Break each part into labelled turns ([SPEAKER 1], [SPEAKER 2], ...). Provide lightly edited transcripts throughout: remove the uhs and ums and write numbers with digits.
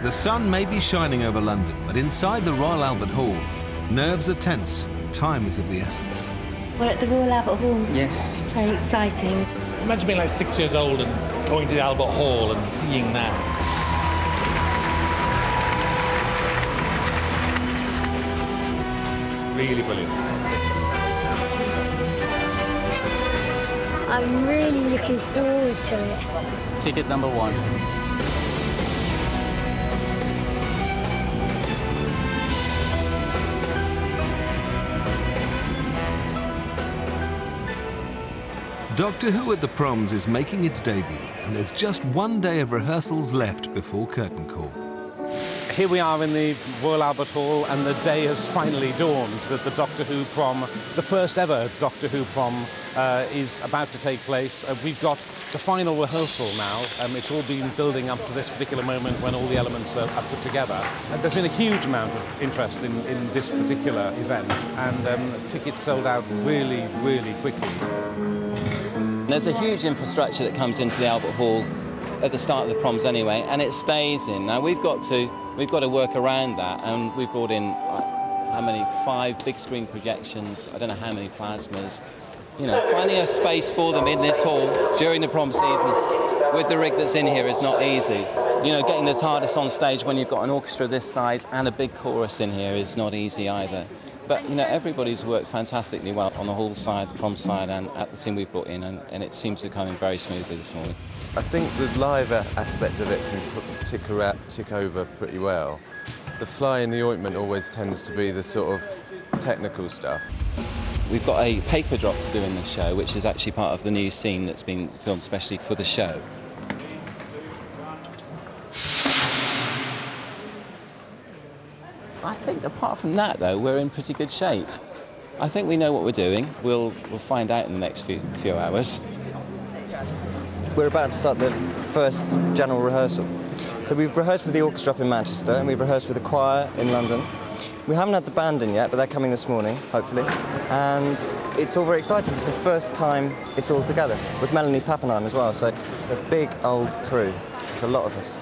[SPEAKER 1] The sun may be shining over London, but inside the Royal Albert Hall, nerves are tense and time is of the essence.
[SPEAKER 2] We're at the Royal Albert Hall.
[SPEAKER 3] Yes.
[SPEAKER 2] Very exciting.
[SPEAKER 4] Imagine being like 6 years old and going to the Albert Hall and seeing that. Really brilliant.
[SPEAKER 2] I'm really looking forward to it.
[SPEAKER 3] Ticket number 1.
[SPEAKER 1] Doctor Who at the Proms is making its debut, and there's just one day of rehearsals left before curtain call.
[SPEAKER 5] Here we are in the Royal Albert Hall, and the day has finally dawned that the Doctor Who prom, the first ever Doctor Who prom, is about to take place. We've got the final rehearsal now. It's all been building up to this particular moment when all the elements are put together. And there's been a huge amount of interest in this particular event, and tickets sold out really, really quickly.
[SPEAKER 3] There's a huge infrastructure that comes into the Albert Hall at the start of the proms anyway, and it stays in. Now we've got to work around that, and we've brought in how many? 5 big screen projections. I don't know how many plasmas. You know, finding a space for them in this hall during the prom season with the rig that's in here is not easy. You know, getting the TARDIS on stage when you've got an orchestra this size and a big chorus in here is not easy either. But, you know, everybody's worked fantastically well on the hall side, the prom side, and at the team we've brought in, and it seems to come in very smoothly this morning.
[SPEAKER 6] I think the live aspect of it can tick over pretty well. The fly in the ointment always tends to be the sort of technical stuff.
[SPEAKER 3] We've got a paper drop to do in this show, which is actually part of the new scene that's been filmed especially for the show. I think apart from that, though, we're in pretty good shape. I think we know what we're doing. We'll find out in the next few hours.
[SPEAKER 7] We're about to start the first general rehearsal. So we've rehearsed with the orchestra up in Manchester, and we've rehearsed with the choir in London. We haven't had the band in yet, but they're coming this morning, hopefully. And it's all very exciting. It's the first time it's all together, with Melanie Pappenheim as well. So it's a big old crew. There's a lot of us.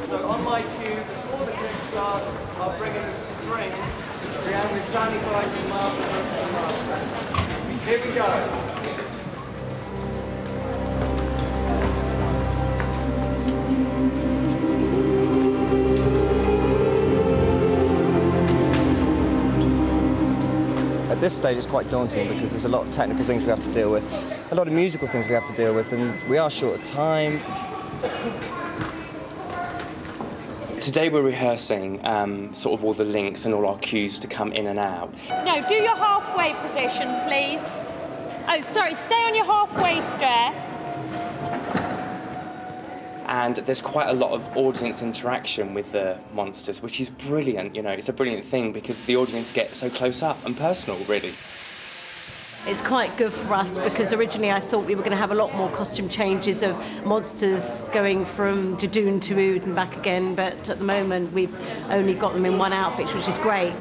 [SPEAKER 7] So on my cue, before the clip starts, I'll bring in the strings. And we're standing by for Mark and Mark. Here we go. At this stage, it's quite daunting because there's a lot of technical things we have to deal with, a lot of musical things we have to deal with, and we are short of time.
[SPEAKER 8] Today we're rehearsing sort of all the links and all our cues to come in and out.
[SPEAKER 9] No, do your halfway position, please. Oh, sorry, stay on your halfway square.
[SPEAKER 8] And there's quite a lot of audience interaction with the monsters, which is brilliant. You know, it's a brilliant thing because the audience get so close up and personal, really.
[SPEAKER 10] It's quite good for us because originally I thought we were going to have a lot more costume changes of monsters going from Jadoon to Ood and back again, but at the moment we've only got them in one outfit, which is great.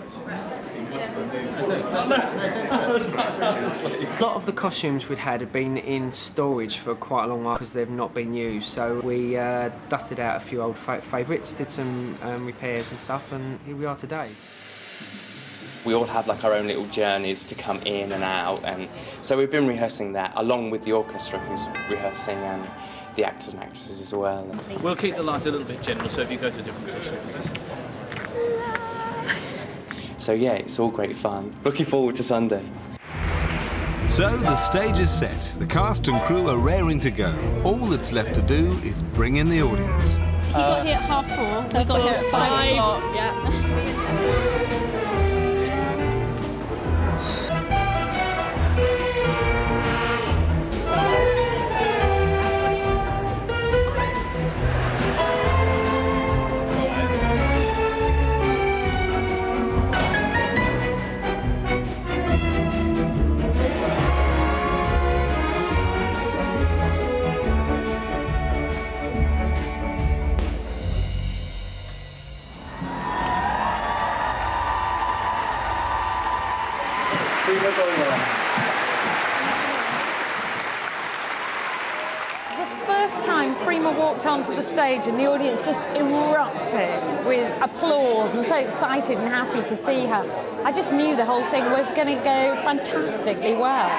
[SPEAKER 11] A lot of the costumes we'd had been in storage for quite a long while because they've not been used, so we dusted out a few old favourites, did some repairs and stuff, and here we are today.
[SPEAKER 8] We all have like our own little journeys to come in and out, and so we've been rehearsing that along with the orchestra who's rehearsing and the actors and actresses as well.
[SPEAKER 12] We'll keep the light a little bit general, so if you go to different positions.
[SPEAKER 8] So yeah, it's all great fun. Looking forward to Sunday.
[SPEAKER 1] So the stage is set, the cast and crew are raring to go. All that's left to do is bring in the audience.
[SPEAKER 9] He got here at 4:30. We got here at 5 o'clock. Yeah. walked onto the stage and the audience just erupted with applause and so excited and happy to see her, I just knew the whole thing was going to go fantastically well.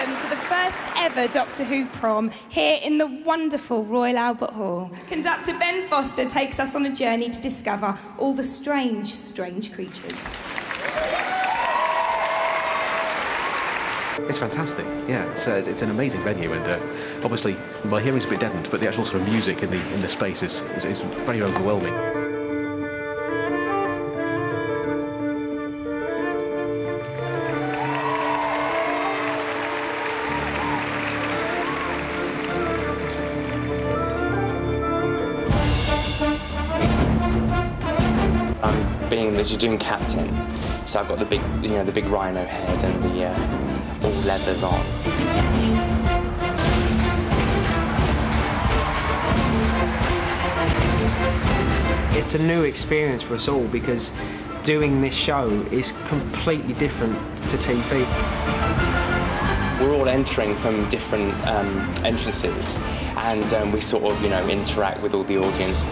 [SPEAKER 13] To the first ever Doctor Who prom here in the wonderful Royal Albert Hall. Conductor Ben Foster takes us on a journey to discover all the strange, strange creatures.
[SPEAKER 14] It's fantastic, yeah. It's an amazing venue, and obviously my hearing's a bit deadened, but the actual sort of music in the space is very overwhelming.
[SPEAKER 8] Being the Jadoon captain, so I've got the big, the big rhino head and the all leathers on.
[SPEAKER 11] It's a new experience for us all because doing this show is completely different to TV.
[SPEAKER 8] We're all entering from different entrances, and we sort of, interact with all the audience.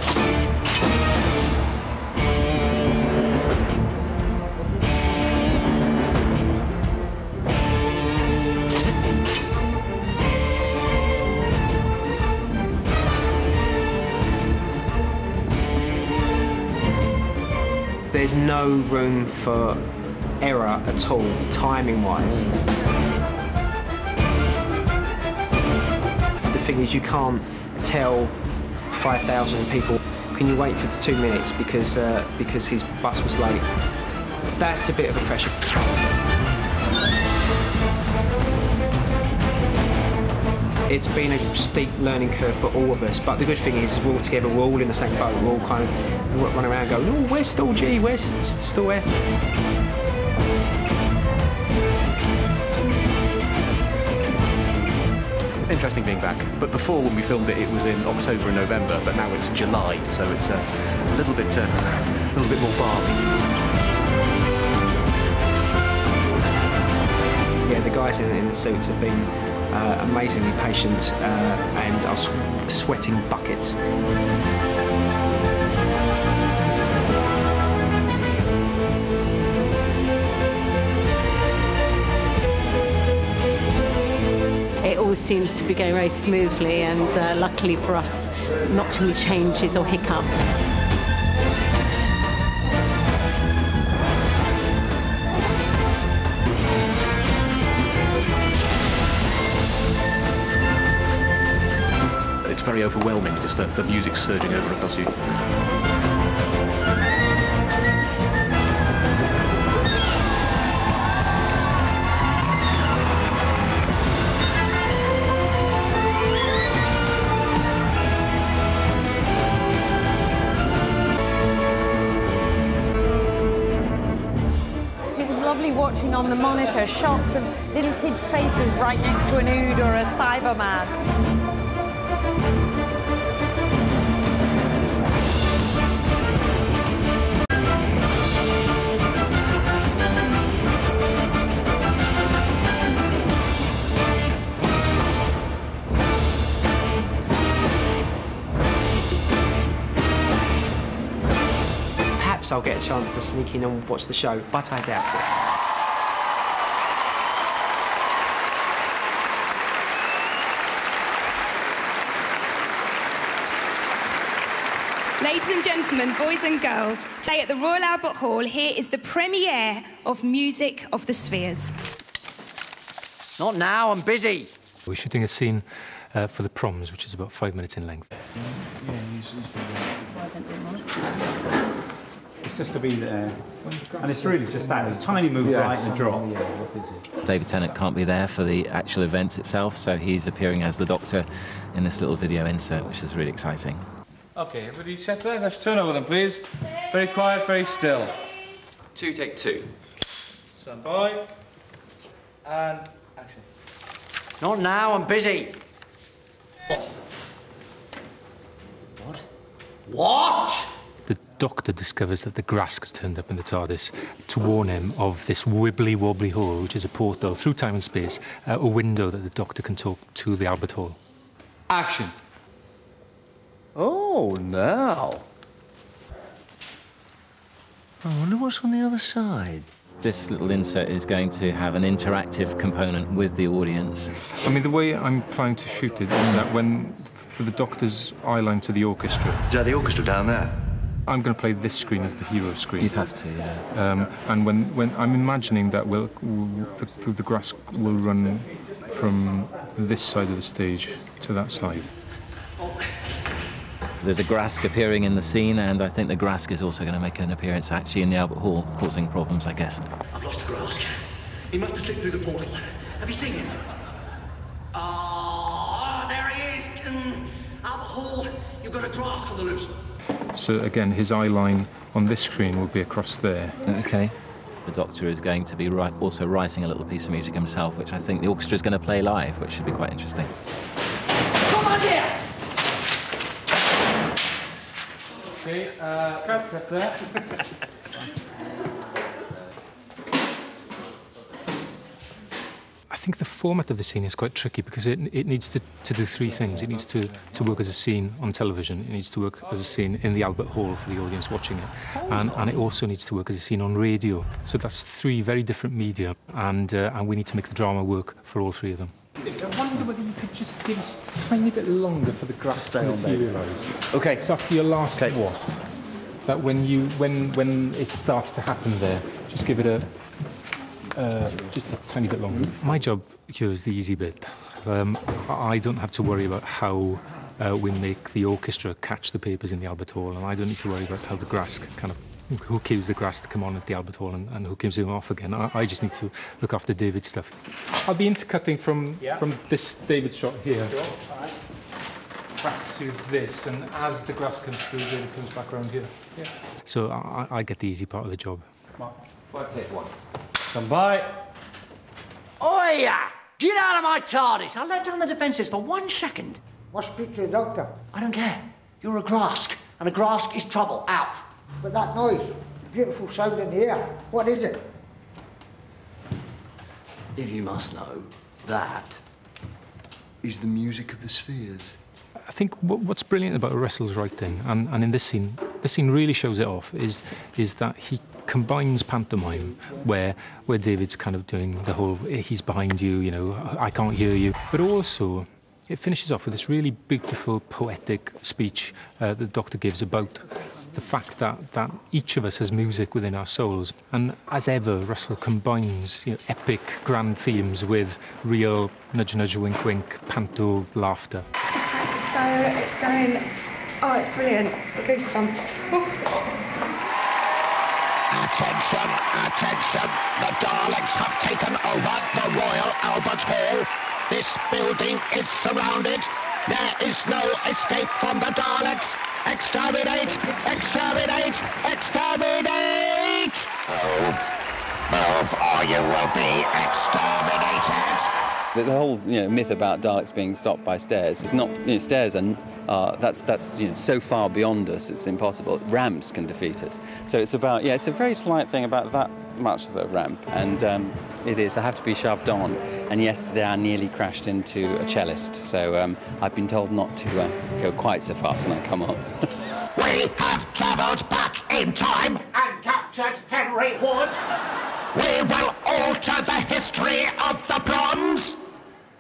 [SPEAKER 11] There's no room for error at all, timing-wise. The thing is, you can't tell 5,000 people, can you wait for 2 minutes because his bus was late. That's a bit of a pressure. It's been a steep learning curve for all of us, but the good thing is we're all together, we're all in the same boat, we're all kind of run around going, oh, where's stall G, where's stall F?
[SPEAKER 14] It's interesting being back, but before when we filmed it, it was in October and November, but now it's July, so it's a little bit more balmy.
[SPEAKER 11] Yeah, the guys in the suits have been amazingly patient and are sweating buckets.
[SPEAKER 10] It all seems to be going very smoothly, and luckily for us, not too many changes or hiccups.
[SPEAKER 14] It's very overwhelming, just the music surging over across you.
[SPEAKER 9] It was lovely watching on the monitor shots of little kids' faces right next to an Ood or a Cyberman.
[SPEAKER 11] Perhaps I'll get a chance to sneak in and watch the show, but I doubt it.
[SPEAKER 13] Ladies and gentlemen, boys and girls, today at the Royal Albert Hall, here is the premiere of Music of the Spheres.
[SPEAKER 15] Not now, I'm busy.
[SPEAKER 16] We're shooting a scene for the Proms, which is about 5 minutes in length.
[SPEAKER 17] It's just to be there, and it's really just that. It's a tiny move right and a drop.
[SPEAKER 3] David Tennant can't be there for the actual event itself, so he's appearing as the Doctor in this little video insert, which is really exciting.
[SPEAKER 18] Okay, everybody set there? Let's turn over them, please. Very quiet, very still.
[SPEAKER 15] 2, take 2.
[SPEAKER 18] Stand by. And action.
[SPEAKER 15] Not now, I'm busy. What? What?
[SPEAKER 16] The Doctor discovers that the Grask has turned up in the TARDIS to warn him of this wibbly-wobbly hole, which is a portal through time and space, a window that the Doctor can talk to the Albert Hall.
[SPEAKER 18] Action.
[SPEAKER 15] Oh, now. I wonder what's on the other side.
[SPEAKER 3] This little insert is going to have an interactive component with the audience.
[SPEAKER 16] I mean, the way I'm planning to shoot it is that for the Doctor's eye line to the orchestra...
[SPEAKER 15] Is that the orchestra down there?
[SPEAKER 16] I'm going to play this screen as the hero screen.
[SPEAKER 3] You'd have to, yeah.
[SPEAKER 16] And when I'm imagining that the Grask will run from this side of the stage to that side.
[SPEAKER 3] There's a Grask appearing in the scene, and I think the Grask is also going to make an appearance actually in the Albert Hall, causing problems, I guess.
[SPEAKER 15] I've lost a Grask. He must have slipped through the portal. Have you seen him? Oh, there he is! Albert Hall, you've got a Grask on the loose.
[SPEAKER 16] So again, his eye line on this screen will be across there.
[SPEAKER 3] Okay. The Doctor is going to be also writing a little piece of music himself, which I think the orchestra is going to play live, which should be quite interesting.
[SPEAKER 15] Come on, dear!
[SPEAKER 18] Okay, cut there.
[SPEAKER 16] I think the format of the scene is quite tricky because it needs to do three things. It needs to work as a scene on television, it needs to work as a scene in the Albert Hall for the audience watching it, and it also needs to work as a scene on radio. So that's three very different media, and we need to make the drama work for all three of them.
[SPEAKER 5] I wonder whether you could just give us a tiny bit longer for the Grask to materialise.
[SPEAKER 15] Okay.
[SPEAKER 5] So after your last what? That when it starts to happen there, just give it just a tiny bit longer.
[SPEAKER 16] My job here is the easy bit. I don't have to worry about how we make the orchestra catch the papers in the Albert Hall, and I don't need to worry about how the Grask who cues the Grask to come on at the Albert Hall and who gives him off again. I just need to look after David's stuff.
[SPEAKER 5] I'll be intercutting from this David shot here back to this, and as the Grask comes through, David comes back around here. Yeah.
[SPEAKER 16] So I get the easy part of the job.
[SPEAKER 15] Mark, 5 take 1.
[SPEAKER 18] Come by.
[SPEAKER 15] Oi! Get out of my TARDIS! I'll let down the defences for 1 second.
[SPEAKER 19] Must speak to the doctor.
[SPEAKER 15] I don't care. You're a Grask, and a Grask is trouble. Out.
[SPEAKER 19] But that noise, beautiful sound in here, what is it?
[SPEAKER 15] If you must know, that is the music of the spheres.
[SPEAKER 16] I think what's brilliant about Russell's writing, and in this scene really shows it off, is that he combines pantomime, where David's kind of doing the whole, he's behind you, you know, I can't hear you, but also it finishes off with this really beautiful, poetic speech the Doctor gives about the fact that each of us has music within our souls. And as ever, Russell combines epic grand themes with real nudge, nudge, wink, wink, panto laughter.
[SPEAKER 13] So it's going... Oh, it's brilliant. Goosebumps.
[SPEAKER 20] Attention, attention! The Daleks have taken over the Royal Albert Hall. This building is surrounded. There is no escape from the Daleks. Exterminate! Exterminate! Exterminate! Move, or you will be exterminated!
[SPEAKER 3] The whole myth about Daleks being stopped by stairs is not, stairs that's so far beyond us, it's impossible. Ramps can defeat us. So it's about, it's a very slight thing about that much of the ramp, and it is, I have to be shoved on. And yesterday I nearly crashed into a cellist, so I've been told not to go quite so fast when I come up.
[SPEAKER 20] We have travelled back in time and captured Henry Wood. We will alter the history of the Proms.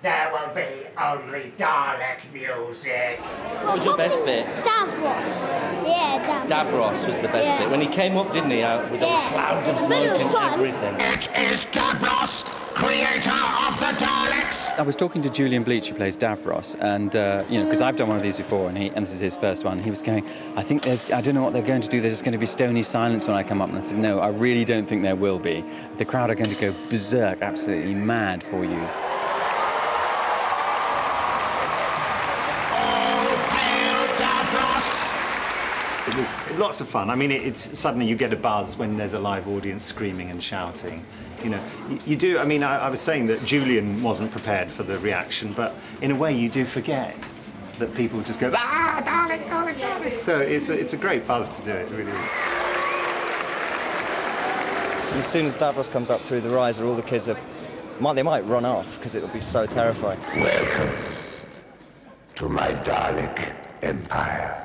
[SPEAKER 20] There will be only Dalek music.
[SPEAKER 21] What was your best bit?
[SPEAKER 22] Davros. Yeah, Davros.
[SPEAKER 21] Davros was the best bit. When he came up, didn't he, out with the clouds of smoke and everything.
[SPEAKER 20] It is Davros, creator of the Daleks.
[SPEAKER 3] I was talking to Julian Bleach, who plays Davros, and because I've done one of these before, and this is his first one. He was going, I don't know what they're going to do. There's just going to be stony silence when I come up. And I said, no, I really don't think there will be. The crowd are going to go berserk, absolutely mad for you.
[SPEAKER 23] It was lots of fun. I mean, it's suddenly you get a buzz when there's a live audience screaming and shouting. You do. I mean, I was saying that Julian wasn't prepared for the reaction, but in a way, you do forget. that people just go, ah, Dalek, Dalek, Dalek. So it's a great buzz to do it, really.
[SPEAKER 7] And as soon as Davros comes up through the riser, all the kids they might run off because it'll be so terrifying.
[SPEAKER 20] Welcome to my Dalek Empire.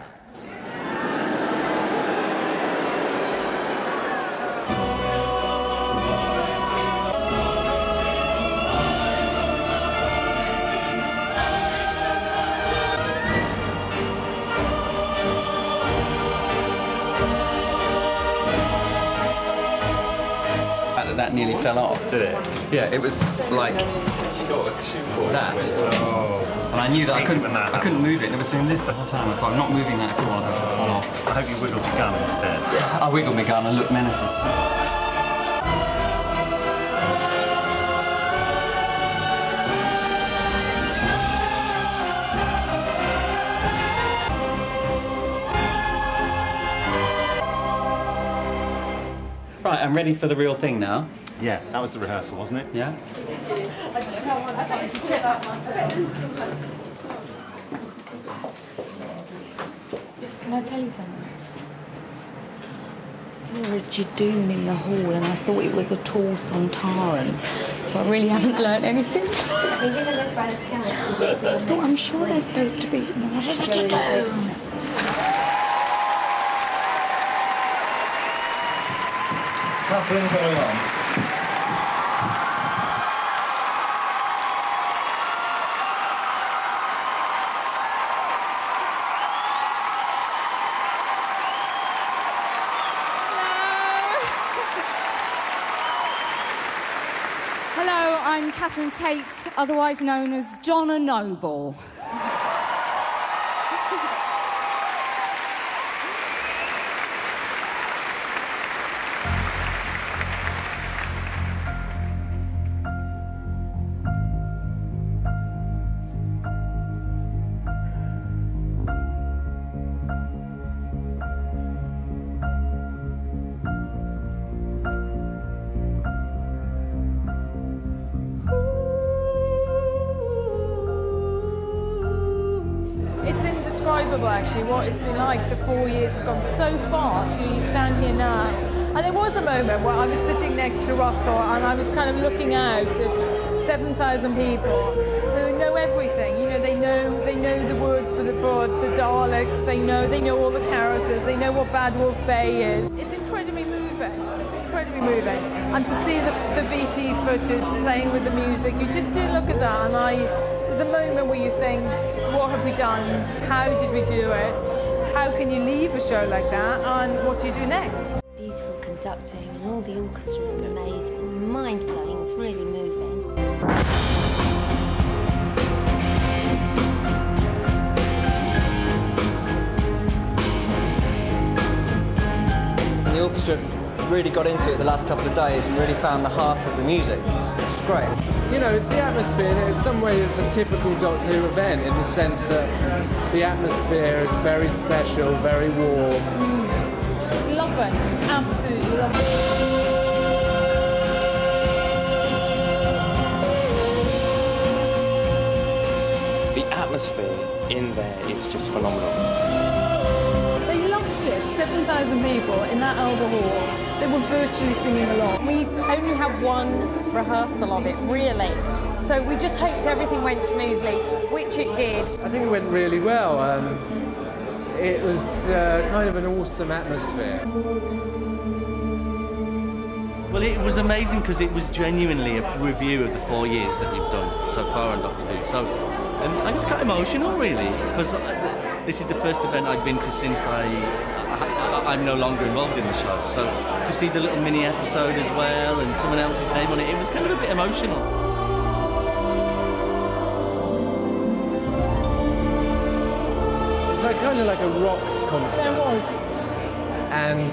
[SPEAKER 3] That nearly fell off.
[SPEAKER 23] Did it?
[SPEAKER 3] Yeah, it was like that.
[SPEAKER 23] Oh.
[SPEAKER 3] And I knew that I couldn't move it. And it was doing this the whole time. If I'm not moving that at all, that's going to fall off.
[SPEAKER 23] I hope you wiggled your gun instead.
[SPEAKER 3] Yeah, I wiggled my gun and looked menacing. Right, I'm ready for the real thing now.
[SPEAKER 23] Yeah, that was the rehearsal, wasn't it?
[SPEAKER 3] Yeah.
[SPEAKER 9] Can I tell you something? I saw a Jadoon in the hall and I thought it was a tall Sontaran. So I really haven't learnt anything. I thought, I'm sure they're supposed to be... No, it's a Jadoon.
[SPEAKER 18] Nothing going on.
[SPEAKER 13] Hello, I'm Catherine Tate, otherwise known as Donna Noble.
[SPEAKER 2] It's indescribable, actually, what it's been like. The 4 years have gone so fast. You stand here now. And there was a moment where I was sitting next to Russell and I was kind of looking out at 7,000 people who know everything. You know, they know the words for the Daleks. They know all the characters. They know what Bad Wolf Bay is. It's incredibly moving. It's incredibly moving. And to see the VT footage playing with the music, you just do look at that and there's a moment where you think, what have we done? How did we do it? How can you leave a show like that? And what do you do next?
[SPEAKER 22] Beautiful conducting, and all the orchestra are amazing. Mind-blowing, it's really moving.
[SPEAKER 7] And the orchestra really got into it the last couple of days and really found the heart of the music, which is great.
[SPEAKER 4] You know, it's the atmosphere, and in some ways it's a typical Doctor Who event in the sense that the atmosphere is very special, very warm.
[SPEAKER 2] It's lovely. It's absolutely lovely.
[SPEAKER 8] The atmosphere in there is just phenomenal.
[SPEAKER 2] They loved it. 7,000 people in that Albert Hall. They were virtually singing along. We only had one rehearsal of it, really. So we just hoped everything went smoothly, which it did.
[SPEAKER 4] I think it went really well. It was kind of an awesome atmosphere.
[SPEAKER 21] Well, it was amazing because it was genuinely a review of the 4 years that we've done so far on Doctor Who. So I was quite emotional, really, because this is the first event I've been to since I'm no longer involved in the show. So to see the little mini episode as well and someone else's name on it, it was kind of a bit emotional.
[SPEAKER 4] It's kind of like a rock concert.
[SPEAKER 2] There was.
[SPEAKER 4] And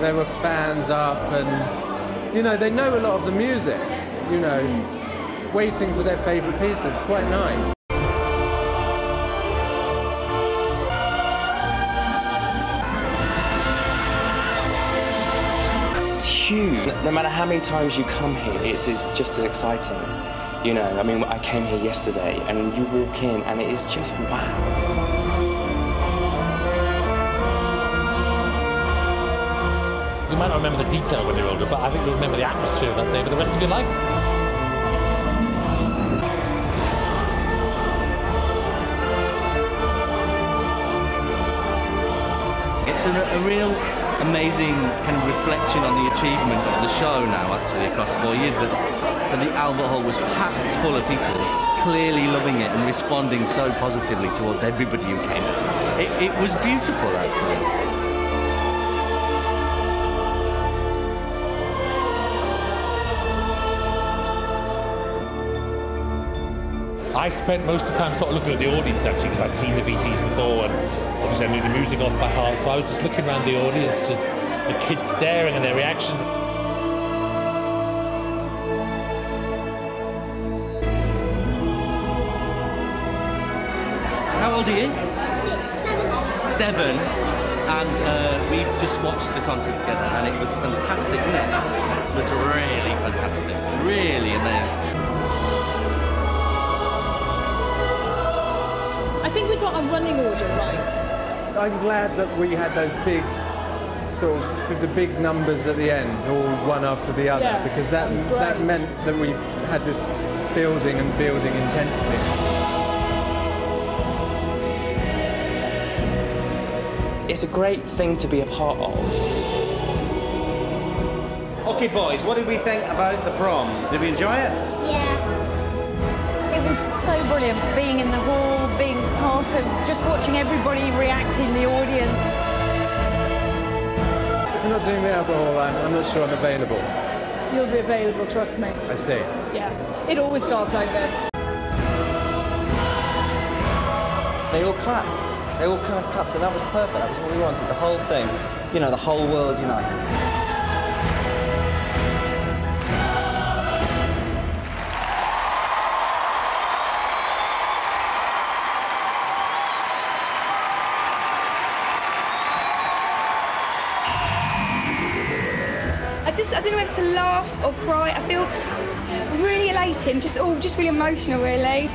[SPEAKER 4] there were fans up and, you know, they know a lot of the music, you know, waiting for their favourite pieces. It's quite nice.
[SPEAKER 8] It's huge. No matter how many times you come here, it's just as exciting. You know, I mean, I came here yesterday and you walk in and it is just wow.
[SPEAKER 1] You might not remember the detail when you're older, but I think you'll remember the atmosphere of that day for the rest of your life.
[SPEAKER 21] It's a real amazing kind of reflection on the achievement of the show now, actually, across 4 years, that the Albert Hall was packed full of people, clearly loving it and responding so positively towards everybody who came in. It was beautiful, actually.
[SPEAKER 1] I spent most of the time sort of looking at the audience, actually, because I'd seen the VTs before, and obviously I knew the music off by heart, so I was just looking around the audience, just the kids staring and their reaction.
[SPEAKER 21] How old are you? 7. And we've just watched the concert together, and it was fantastic, wasn't it? It was really fantastic, really amazing.
[SPEAKER 2] I think we got a running order right.
[SPEAKER 4] I'm glad that we had those big, sort of, the big numbers at the end, all one after the other,
[SPEAKER 2] Yeah,
[SPEAKER 4] because that meant that we had this building and building intensity.
[SPEAKER 8] It's a great thing to be a part of.
[SPEAKER 17] OK, boys, what did we think about the prom? Did we enjoy it?
[SPEAKER 9] Yeah. It was so brilliant being in the hall, being part of just watching everybody react in the audience.
[SPEAKER 4] If we're not doing the Albert Hall, I'm not sure I'm available.
[SPEAKER 2] You'll be available, trust me.
[SPEAKER 4] I see.
[SPEAKER 2] Yeah, it always starts like this.
[SPEAKER 7] They all clapped. They all kind of clapped, and that was perfect. That was what we wanted. The whole thing, you know, the whole world united.
[SPEAKER 13] I don't know whether to laugh or cry. I feel really elated, just really emotional, really.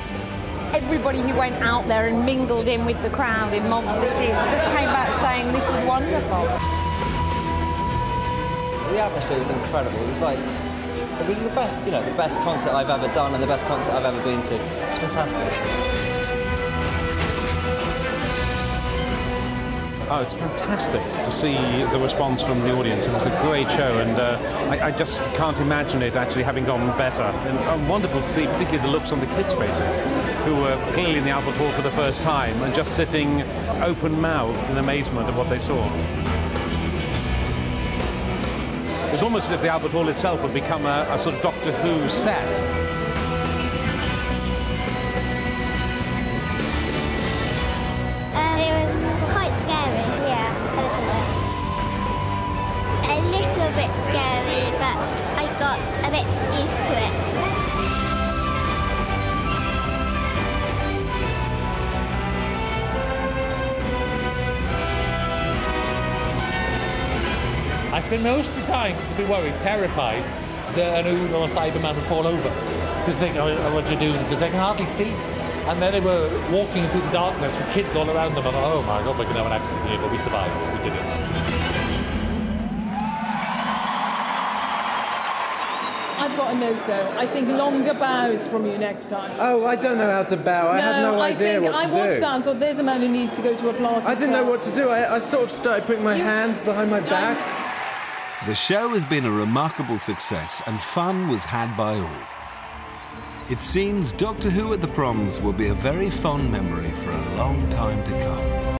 [SPEAKER 9] Everybody who went out there and mingled in with the crowd in Monster Seats just came back saying, this is wonderful.
[SPEAKER 7] The atmosphere was incredible. It was the best, you know, the best concert I've ever done and the best concert I've ever been to. It's fantastic.
[SPEAKER 5] Oh, it's fantastic to see the response from the audience. It was a great show, and I just can't imagine it actually having gone better. And wonderful to see, particularly the looks on the kids' faces, who were clearly in the Albert Hall for the first time and just sitting open-mouthed in amazement at what they saw. It was almost as if the Albert Hall itself had become a sort of Doctor Who set.
[SPEAKER 22] It's quite scary, yeah, a little bit scary, but I got a bit used to it.
[SPEAKER 1] I spent most of the time to be worried, terrified, that an Ood or a Cyberman would fall over. Because they go, oh, what you doing? Because they can hardly see. And then they were walking through the darkness with kids all around them. I thought, oh my God, we're going to have an accident here, but we survived. We did it.
[SPEAKER 2] I've got a note, though. I think longer bows from you next time.
[SPEAKER 4] Oh, I don't know how to bow. I have no idea what to do.
[SPEAKER 2] I watched that and thought, there's a man who needs to go to a Pilates
[SPEAKER 4] I didn't know what
[SPEAKER 2] class.
[SPEAKER 4] to do. I sort of started putting my hands behind my back.
[SPEAKER 6] The show has been a remarkable success, and fun was had by all. It seems Doctor Who at the Proms will be a very fond memory for a long time to come.